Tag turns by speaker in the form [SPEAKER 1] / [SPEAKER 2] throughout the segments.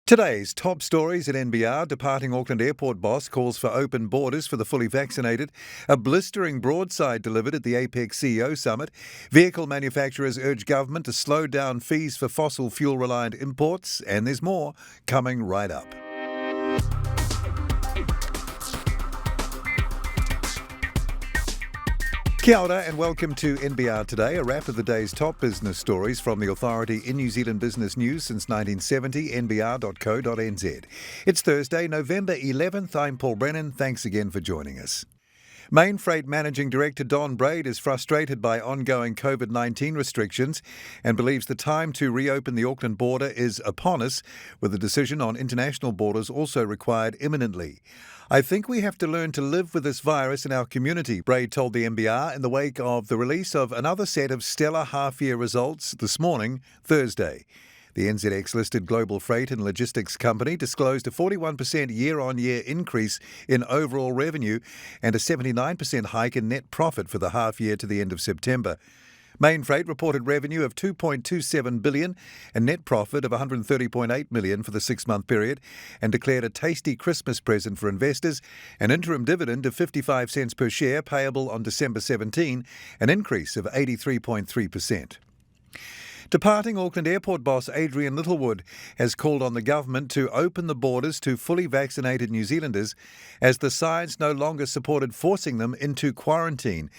[SPEAKER 1] Today's top stories at NBR. Departing Auckland Airport boss calls for open borders for the fully vaccinated. A blistering broadside delivered at the APEC CEO summit. Vehicle manufacturers urge government to slow down fees for fossil fuel-reliant imports. And there's more coming right up. Kia ora and welcome to NBR Today, a wrap of the day's top business stories from the authority in New Zealand business news since 1970, nbr.co.nz. It's Thursday, November 11th. I'm Paul Brennan. Thanks again for joining us. Mainfreight Managing Director Don Braid is frustrated by ongoing COVID-19 restrictions and believes the time to reopen the Auckland border is upon us, with the decision on international borders also required imminently. I think we have to learn to live with this virus in our community, Braid told the NBR in the wake of the release of another set of stellar half-year results this morning, Thursday. The NZX-listed global freight and logistics company disclosed a 41% year-on-year increase in overall revenue and a 79% hike in net profit for the half-year to the end of September. Mainfreight reported revenue of $2.27 billion and net profit of $130.8 million for the six-month period and declared a tasty Christmas present for investors, an interim dividend of 55 cents per share payable on December 17, an increase of 83.3%. Departing Auckland Airport boss Adrian Littlewood has called on the government to open the borders to fully vaccinated New Zealanders as the science no longer supported forcing them into quarantine.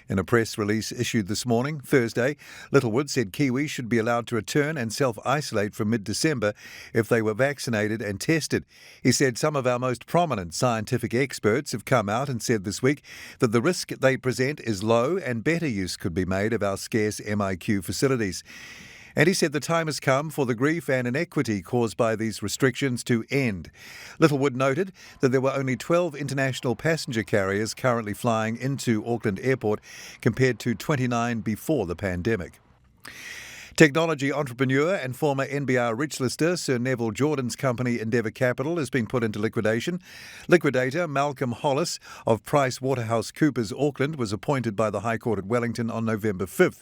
[SPEAKER 1] In a press release issued this morning, Thursday, Littlewood said Kiwis should be allowed to return and self-isolate from mid-December if they were vaccinated and tested. He said some of our most prominent scientific experts have come out and said this week that the risk they present is low and better use could be made of our scarce MIQ facilities. And he said the time has come for the grief and inequity caused by these restrictions to end. Littlewood noted that there were only 12 international passenger carriers currently flying into Auckland Airport compared to 29 before the pandemic. Technology entrepreneur and former NBR rich lister Sir Neville Jordan's company NBR Capital has been put into liquidation. Liquidator Malcolm Hollis of PricewaterhouseCoopers Auckland was appointed by the High Court at Wellington on November 5th.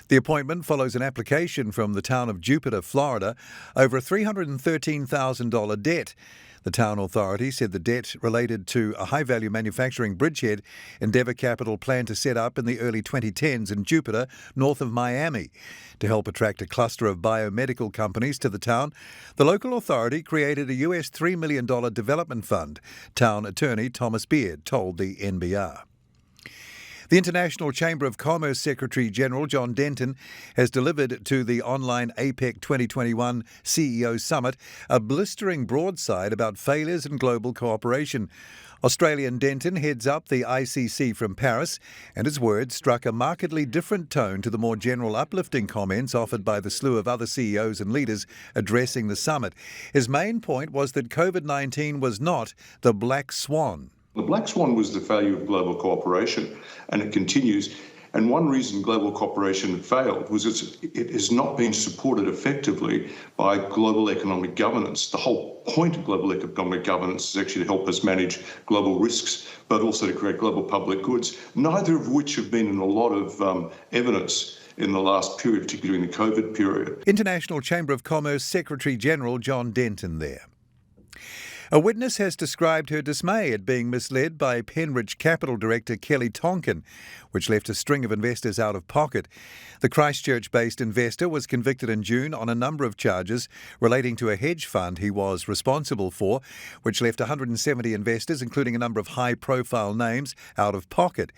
[SPEAKER 1] The appointment follows an application from the town of Jupiter, Florida, over a $313,000 debt. The town authority said the debt related to a high-value manufacturing bridgehead NBR Capital planned to set up in the early 2010s in Jupiter, north of Miami. To help attract a cluster of biomedical companies to the town, the local authority created a US $3 million development fund, town attorney Thomas Beard told the NBR. The International Chamber of Commerce Secretary-General John Denton has delivered to the online APEC 2021 CEO Summit a blistering broadside about failures in global cooperation. Australian Denton heads up the ICCC from Paris, and his words struck a markedly different tone to the more general uplifting comments offered by the slew of other CEOs and leaders addressing the summit. His main point was that COVID-19 was not the black swan.
[SPEAKER 2] The black swan was the failure of global cooperation, and it continues. And one reason global cooperation failed was it has not been supported effectively by global economic governance. The whole point of global economic governance is actually to help us manage global risks, but also to create global public goods, neither of which have been in a lot of evidence in the last period, particularly in the COVID period.
[SPEAKER 1] International Chamber of Commerce Secretary-General John Denton there. A witness has described her dismay at being misled by Penridge Capital director Kelly Tonkin, which left a string of investors out of pocket. The Christchurch-based investor was convicted in June on a number of charges relating to a hedge fund he was responsible for, which left 170 investors, including a number of high-profile names, out of pocket.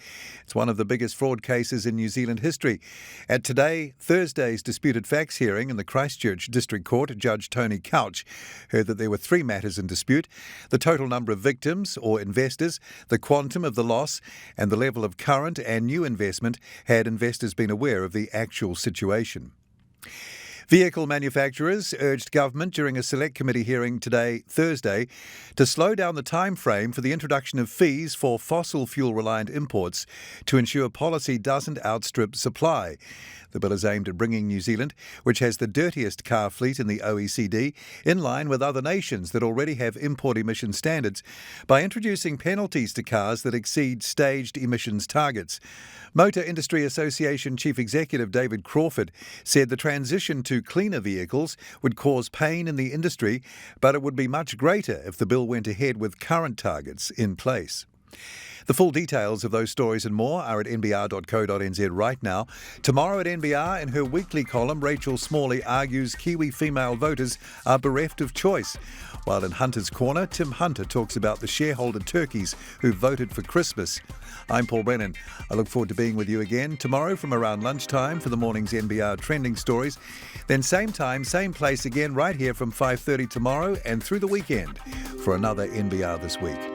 [SPEAKER 1] It's one of the biggest fraud cases in New Zealand history. At Thursday's disputed facts hearing in the Christchurch District Court, Judge Tony Couch heard that there were 3 matters in dispute: the total number of victims or investors, the quantum of the loss, and the level of current and new investment had investors been aware of the actual situation. Vehicle manufacturers urged government during a select committee hearing today, Thursday, to slow down the time frame for the introduction of fees for fossil fuel-reliant imports to ensure policy doesn't outstrip supply. The bill is aimed at bringing New Zealand, which has the dirtiest car fleet in the OECD, in line with other nations that already have import emission standards by introducing penalties to cars that exceed staged emissions targets. Motor Industry Association Chief Executive David Crawford said the transition to to cleaner vehicles would cause pain in the industry, but it would be much greater if the bill went ahead with current targets in place. The full details of those stories and more are at nbr.co.nz right now. Tomorrow at NBR, in her weekly column, Rachel Smalley argues Kiwi female voters are bereft of choice. While in Hunter's Corner, Tim Hunter talks about the shareholder turkeys who voted for Christmas. I'm Paul Brennan. I look forward to being with you again tomorrow from around lunchtime for the morning's NBR trending stories. Then same time, same place again right here from 5:30 tomorrow and through the weekend for another NBR This Week.